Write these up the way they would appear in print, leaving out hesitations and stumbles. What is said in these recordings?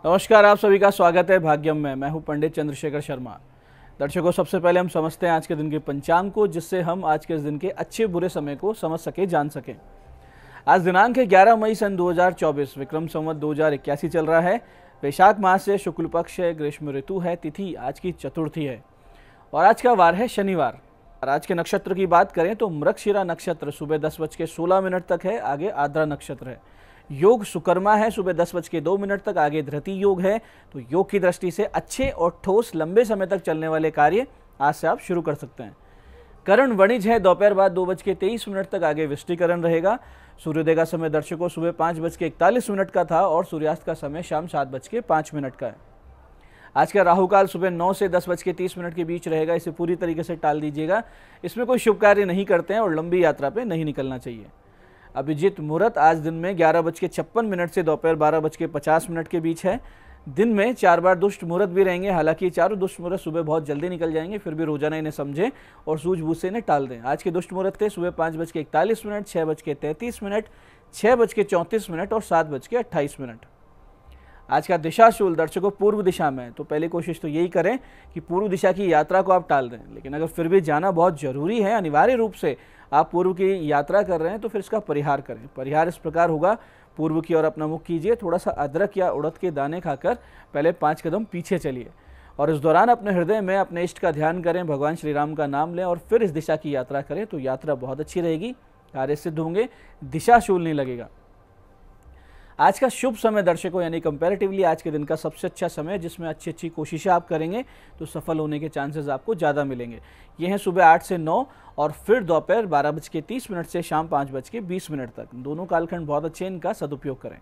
नमस्कार, आप सभी का स्वागत है भाग्यम में। मैं हूं पंडित चंद्रशेखर शर्मा। दर्शकों, सबसे पहले हम समझते हैं आज के दिन के पंचांग को, जिससे हम आज के इस दिन के अच्छे बुरे समय को समझ सके, जान सकें। आज दिनांक है 11 मई सन 2024, विक्रम संवत 2081 चल रहा है। वैशाख मास से शुक्ल पक्ष है, ग्रीष्म ऋतु है, तिथि आज की चतुर्थी है और आज का वार है शनिवार। और आज के नक्षत्र की बात करें तो मृगशिरा नक्षत्र सुबह 10:16 तक है, आगे आद्रा नक्षत्र है। योग सुकर्मा है, सुबह 10:02 तक, आगे धृति योग है। तो योग की दृष्टि से अच्छे और ठोस लंबे समय तक चलने वाले कार्य आज से आप शुरू कर सकते हैं। करण वणिज है, दोपहर बाद 2:23 तक, आगे विष्टिकरण रहेगा। सूर्योदय का समय दर्शकों सुबह 5:41 का था और सूर्यास्त का समय शाम 7:05 का है। आज का राहुकाल सुबह 9 से 10:30 के बीच रहेगा, इसे पूरी तरीके से टाल दीजिएगा। इसमें कोई शुभ कार्य नहीं करते हैं और लंबी यात्रा पे नहीं निकलना चाहिए। अभिजीत मुहूर्त आज दिन में 11:56 से दोपहर 12:50 के बीच है। दिन में 4 बार दुष्ट मुहूर्त भी रहेंगे, हालांकि चारों दुष्ट मुहूर्त सुबह बहुत जल्दी निकल जाएंगे, फिर भी रोजाना इन्हें समझें और सूझबूझ से इन्हें टाल दें। आज के दुष्ट मुहूर्त थे सुबह 5:41, 6:33, 6:34 और 7:28। आज का दिशाशूल दर्शकों पूर्व दिशा में, तो पहली कोशिश तो यही करें कि पूर्व दिशा की यात्रा को आप टाल दें। लेकिन अगर फिर भी जाना बहुत जरूरी है, अनिवार्य रूप से आप पूर्व की यात्रा कर रहे हैं, तो फिर इसका परिहार करें। परिहार इस प्रकार होगा, पूर्व की ओर अपना मुख कीजिए, थोड़ा सा अदरक या उड़द के दाने खाकर पहले 5 कदम पीछे चलिए और इस दौरान अपने हृदय में अपने इष्ट का ध्यान करें, भगवान श्री राम का नाम लें और फिर इस दिशा की यात्रा करें। तो यात्रा बहुत अच्छी रहेगी, कार्य सिद्ध होंगे, दिशाशूल नहीं लगेगा। आज का शुभ समय दर्शकों, यानी कंपैरेटिवली आज के दिन का सबसे अच्छा समय, जिसमें अच्छी अच्छी कोशिशें आप करेंगे तो सफल होने के चांसेस आपको ज़्यादा मिलेंगे। ये हैं सुबह 8 से 9 और फिर दोपहर 12:30 से शाम 5:20 तक। दोनों कालखंड बहुत अच्छे, इनका सदुपयोग करें।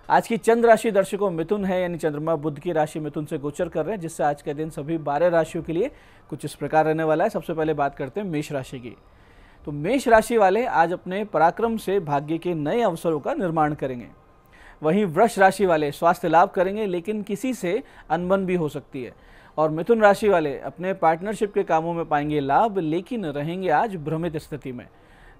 आज की चंद्र राशि दर्शकों मिथुन है, यानी चंद्रमा बुध की राशि मिथुन से गोचर कर रहे हैं, जिससे आज के दिन सभी 12 राशियों के लिए कुछ इस प्रकार रहने वाला है। सबसे पहले बात करते हैं मेष राशि की। तो मेष राशि वाले आज अपने पराक्रम से भाग्य के नए अवसरों का निर्माण करेंगे। वहीं वृष राशि वाले स्वास्थ्य लाभ करेंगे, लेकिन किसी से अनबन भी हो सकती है। और मिथुन राशि वाले अपने पार्टनरशिप के कामों में पाएंगे लाभ, लेकिन रहेंगे आज भ्रमित स्थिति में।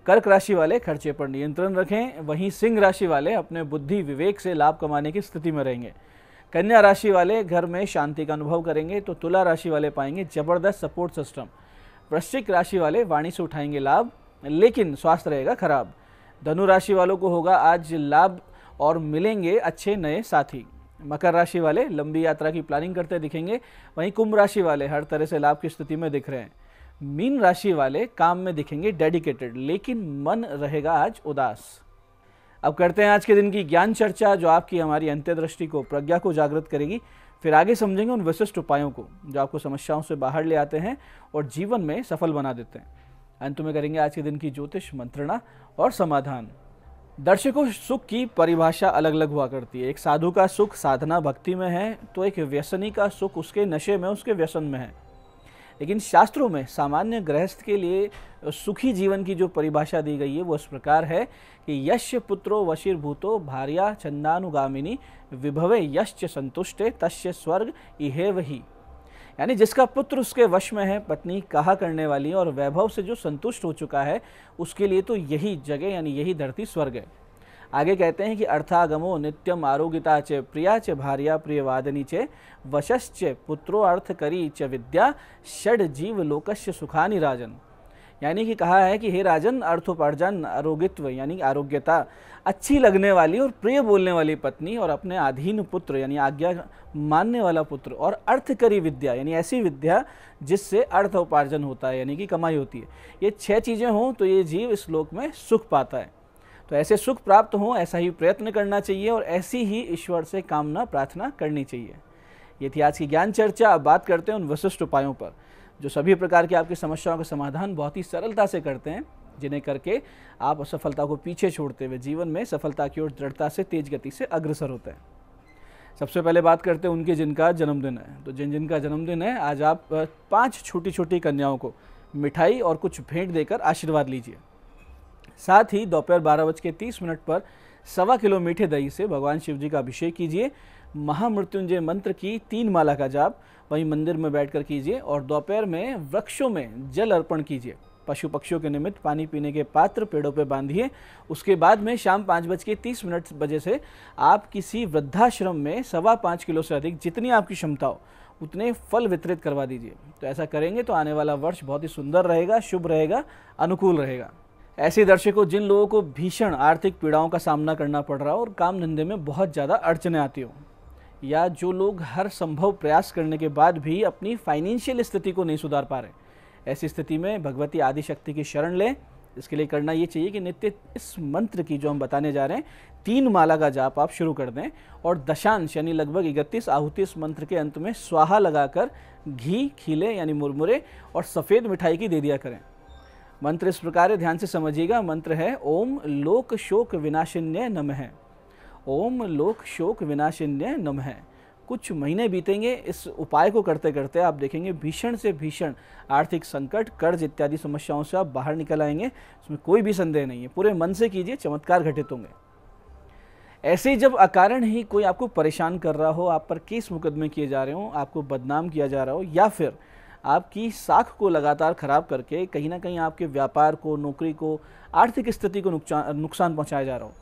कर्क राशि वाले खर्चे पर नियंत्रण रखें। वहीं सिंह राशि वाले अपने बुद्धि विवेक से लाभ कमाने की स्थिति में रहेंगे। कन्या राशि वाले घर में शांति का अनुभव करेंगे। तो तुला राशि वाले पाएंगे जबरदस्त सपोर्ट सिस्टम। वृश्चिक राशि वाले वाणी से उठाएंगे लाभ, लेकिन स्वास्थ्य रहेगा खराब। धनु राशि वालों को होगा आज लाभ और मिलेंगे अच्छे नए साथी। मकर राशि वाले लंबी यात्रा की प्लानिंग करते दिखेंगे। वहीं कुंभ राशि वाले हर तरह से लाभ की स्थिति में दिख रहे हैं। मीन राशि वाले काम में दिखेंगे डेडिकेटेड, लेकिन मन रहेगा आज उदास। अब करते हैं आज के दिन की ज्ञान चर्चा, जो आपकी हमारी अंत्यदृष्टि को, प्रज्ञा को जागृत करेगी। फिर आगे समझेंगे उन विशिष्ट उपायों को जो आपको समस्याओं से बाहर ले आते हैं और जीवन में सफल बना देते हैं। अंत में करेंगे आज के दिन की ज्योतिष मंत्रणा और समाधान। दर्शकों, सुख की परिभाषा अलग अलग हुआ करती है। एक साधु का सुख साधना भक्ति में है, तो एक व्यसनी का सुख उसके नशे में, उसके व्यसन में है। लेकिन शास्त्रों में सामान्य गृहस्थ के लिए सुखी जीवन की जो परिभाषा दी गई है वो इस प्रकार है कि यश्य पुत्रो वशीर्भूतो भार्या छंदानुगामिनी विभवे यश्च संतुष्टे तस्य स्वर्ग इहेव ही। यानी जिसका पुत्र उसके वश में है, पत्नी कहा करने वाली और वैभव से जो संतुष्ट हो चुका है, उसके लिए तो यही जगह यानी यही धरती स्वर्ग है। आगे कहते हैं कि अर्थागमो नित्यम आरोग्यता च प्रिया च भार्या प्रियवादिनी च वशश्च पुत्रो अर्थकरी च विद्या षड जीव लोकस्य सुखानि राजन। यानी कि कहा है कि हे राजन, अर्थोपार्जन, आरोग्यत्व यानी आरोग्यता, अच्छी लगने वाली और प्रिय बोलने वाली पत्नी और अपने अधीन पुत्र यानी आज्ञा मानने वाला पुत्र और अर्थकरी विद्या यानी ऐसी विद्या जिससे अर्थ उपार्जन होता है यानी कि कमाई होती है। ये 6 चीज़ें हों तो ये जीव इस लोक में सुख पाता है। तो ऐसे सुख प्राप्त हों, ऐसा ही प्रयत्न करना चाहिए और ऐसी ही ईश्वर से कामना प्रार्थना करनी चाहिए। ये थी आज की ज्ञान चर्चा। अब बात करते हैं उन विशिष्ट उपायों पर जो सभी प्रकार की आपकी समस्याओं का समाधान बहुत ही सरलता से करते हैं, जिन्हें करके आप असफलता को पीछे छोड़ते हुए जीवन में सफलता की ओर दृढ़ता से तेज गति से अग्रसर होते हैं। सबसे पहले बात करते हैं उनके जिनका जन्मदिन है। तो जिनका जन्मदिन है, आज आप 5 छोटी छोटी कन्याओं को मिठाई और कुछ भेंट देकर आशीर्वाद लीजिए। साथ ही दोपहर 12:30 पर 1.25 किलो मीठे दही से भगवान शिव जी का अभिषेक कीजिए। महामृत्युंजय मंत्र की 3 माला का जाप वहीं मंदिर में बैठकर कीजिए और दोपहर में वृक्षों में जल अर्पण कीजिए। पशु पक्षियों के निमित्त पानी पीने के पात्र पेड़ों पर बांधिए। उसके बाद में शाम 5:30 बजे से आप किसी वृद्धाश्रम में 5.25 किलो से अधिक, जितनी आपकी क्षमता हो उतने फल वितरित करवा दीजिए। तो ऐसा करेंगे तो आने वाला वर्ष बहुत ही सुंदर रहेगा, शुभ रहेगा, अनुकूल रहेगा। ऐसे दर्शकों, जिन लोगों को भीषण आर्थिक पीड़ाओं का सामना करना पड़ रहा हो और काम धंधे में बहुत ज़्यादा अड़चने आती हो, या जो लोग हर संभव प्रयास करने के बाद भी अपनी फाइनेंशियल स्थिति को नहीं सुधार पा रहे, ऐसी स्थिति में भगवती आदिशक्ति की शरण लें। इसके लिए करना ये चाहिए कि नित्य इस मंत्र की जो हम बताने जा रहे हैं 3 माला का जाप आप शुरू कर दें और दशांश यानी लगभग 31 आहुति इस मंत्र के अंत में स्वाहा लगाकर घी, खीले यानी मुरमुरे और सफ़ेद मिठाई की दे दिया करें। मंत्र इस प्रकार है, ध्यान से समझिएगा। मंत्र है ओम लोक शोक विनाशिन्य नमः। ओम लोक शोक विनाशिन्य नमः। कुछ महीने बीतेंगे इस उपाय को करते करते, आप देखेंगे भीषण से भीषण आर्थिक संकट, कर्ज इत्यादि समस्याओं से आप बाहर निकल आएंगे। इसमें कोई भी संदेह नहीं है। पूरे मन से कीजिए, चमत्कार घटित होंगे। ऐसे ही जब अकारण ही कोई आपको परेशान कर रहा हो, आप पर केस मुकदमे किए जा रहे हो, आपको बदनाम किया जा रहा हो, या फिर आपकी साख को लगातार खराब करके कहीं ना कहीं आपके व्यापार को, नौकरी को, आर्थिक स्थिति को नुकसान पहुंचाया जा रहा हो,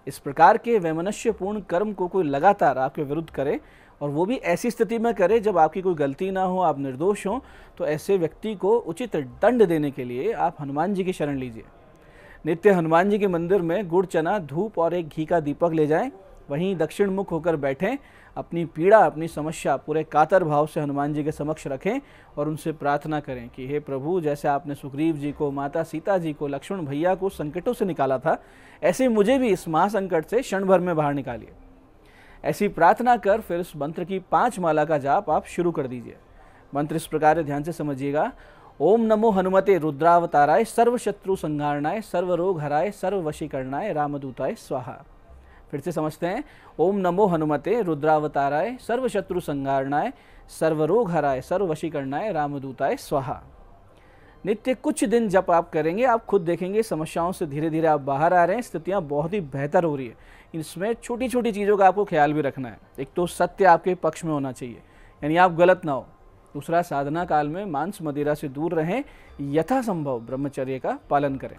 इस प्रकार के वैमनस्यपूर्ण कर्म को कोई लगातार आपके विरुद्ध करे और वो भी ऐसी स्थिति में करे जब आपकी कोई गलती ना हो, आप निर्दोष हों, तो ऐसे व्यक्ति को उचित दंड देने के लिए आप हनुमान जी की शरण लीजिए। नित्य हनुमान जी के मंदिर में गुड़, चना, धूप और एक घी का दीपक ले जाएं। वहीं दक्षिण मुख होकर बैठें। अपनी पीड़ा, अपनी समस्या पूरे कातर भाव से हनुमान जी के समक्ष रखें और उनसे प्रार्थना करें कि हे प्रभु, जैसे आपने सुग्रीव जी को, माता सीता जी को, लक्ष्मण भैया को संकटों से निकाला था, ऐसे मुझे भी इस महासंकट से क्षण भर में बाहर निकालिए। ऐसी प्रार्थना कर फिर इस मंत्र की 5 माला का जाप आप शुरू कर दीजिए। मंत्र इस प्रकार है, ध्यान से समझिएगा। ओम नमो हनुमते रुद्रावताराय सर्व शत्रु संहारणाय सर्व रोग हराय सर्व वशीकरणाय रामदूताय स्वाहा। फिर से समझते हैं। ओम नमो हनुमते रुद्रावताराय सर्व शत्रु संहारणाय सर्व रोग हराय सर्व वशीकरणाय रामदूताय स्वाहा। नित्य कुछ दिन जब आप करेंगे, आप खुद देखेंगे समस्याओं से धीरे धीरे आप बाहर आ रहे हैं, स्थितियां बहुत ही बेहतर हो रही है। इसमें छोटी छोटी चीज़ों का आपको ख्याल भी रखना है। एक तो सत्य आपके पक्ष में होना चाहिए, यानी आप गलत ना हो। दूसरा, साधना काल में मांस मदिरा से दूर रहें, यथासंभव ब्रह्मचर्य का पालन करें।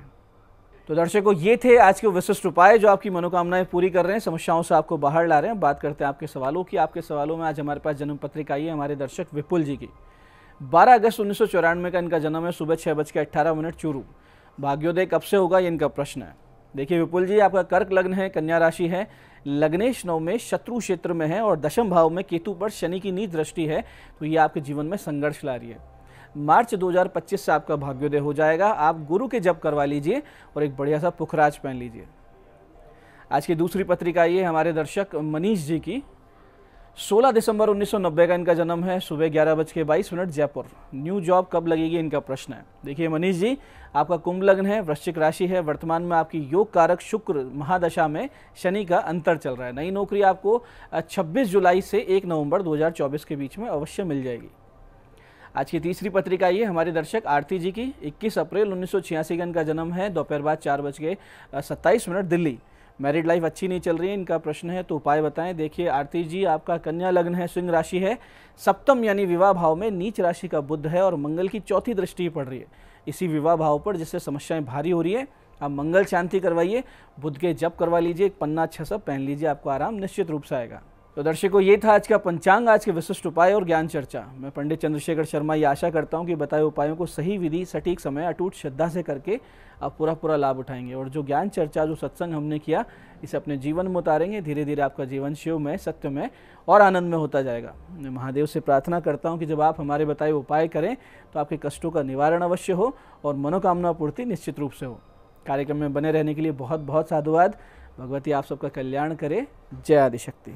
तो दर्शकों, ये थे आज के विशिष्ट उपाय जो आपकी मनोकामनाएं पूरी कर रहे हैं, समस्याओं से आपको बाहर ला रहे हैं। बात करते हैं आपके सवालों की। आपके सवालों में आज हमारे पास जन्म पत्रिका आई है हमारे दर्शक विपुल जी की। 12 अगस्त 1994 का इनका जन्म है। सुबह 6:18 चूरू। भाग्योदय कब से होगा, ये इनका प्रश्न है। देखिए विपुल जी, आपका कर्क लग्न है, कन्या राशि है, लग्नेश 9 में शत्रु क्षेत्र में है और दशम भाव में केतु पर शनि की नीच दृष्टि है। तो ये आपके जीवन में संघर्ष ला रही है। मार्च 2025 से आपका भाग्योदय हो जाएगा। आप गुरु के जप करवा लीजिए और एक बढ़िया सा पुखराज पहन लीजिए। आज की दूसरी पत्रिका ये हमारे दर्शक मनीष जी की। 16 दिसंबर 1990 का इनका जन्म है। सुबह 11:22 जयपुर। न्यू जॉब कब लगेगी, इनका प्रश्न है। देखिए मनीष जी, आपका कुंभ लग्न है, वृश्चिक राशि है। वर्तमान में आपकी योग कारक शुक्र महादशा में शनि का अंतर चल रहा है। नई नौकरी आपको 26 जुलाई से 1 नवंबर 2024 के बीच में अवश्य मिल जाएगी। आज की तीसरी पत्रिका ये हमारे दर्शक आरती जी की। 21 अप्रैल 1986 का इनका जन्म है। दोपहर बाद 4:27 दिल्ली। मैरिड लाइफ अच्छी नहीं चल रही है, इनका प्रश्न है, तो उपाय बताएं। देखिए आरती जी, आपका कन्या लग्न है, सिंह राशि है। सप्तम यानी विवाह भाव में नीच राशि का बुध है और मंगल की चौथी दृष्टि पड़ रही है इसी विवाह भाव पर, जिससे समस्याएं भारी हो रही है। आप मंगल शांति करवाइए, बुध के जप करवा लीजिए, एक पन्ना अच्छा सा पहन लीजिए, आपको आराम निश्चित रूप से आएगा। तो दर्शकों, ये था आज का पंचांग, आज के विशिष्ट उपाय और ज्ञान चर्चा। मैं पंडित चंद्रशेखर शर्मा ये आशा करता हूँ कि बताए उपायों को सही विधि, सटीक समय, अटूट श्रद्धा से करके आप पूरा लाभ उठाएंगे और जो ज्ञान चर्चा, जो सत्संग हमने किया, इसे अपने जीवन में उतारेंगे। धीरे धीरे आपका जीवन शिव में, सत्य में और आनंद में होता जाएगा। मैं महादेव से प्रार्थना करता हूँ कि जब आप हमारे बताए उपाय करें तो आपके कष्टों का निवारण अवश्य हो और मनोकामना पूर्ति निश्चित रूप से हो। कार्यक्रम में बने रहने के लिए बहुत बहुत साधुवाद। भगवती आप सबका कल्याण करे। जय आदिशक्ति।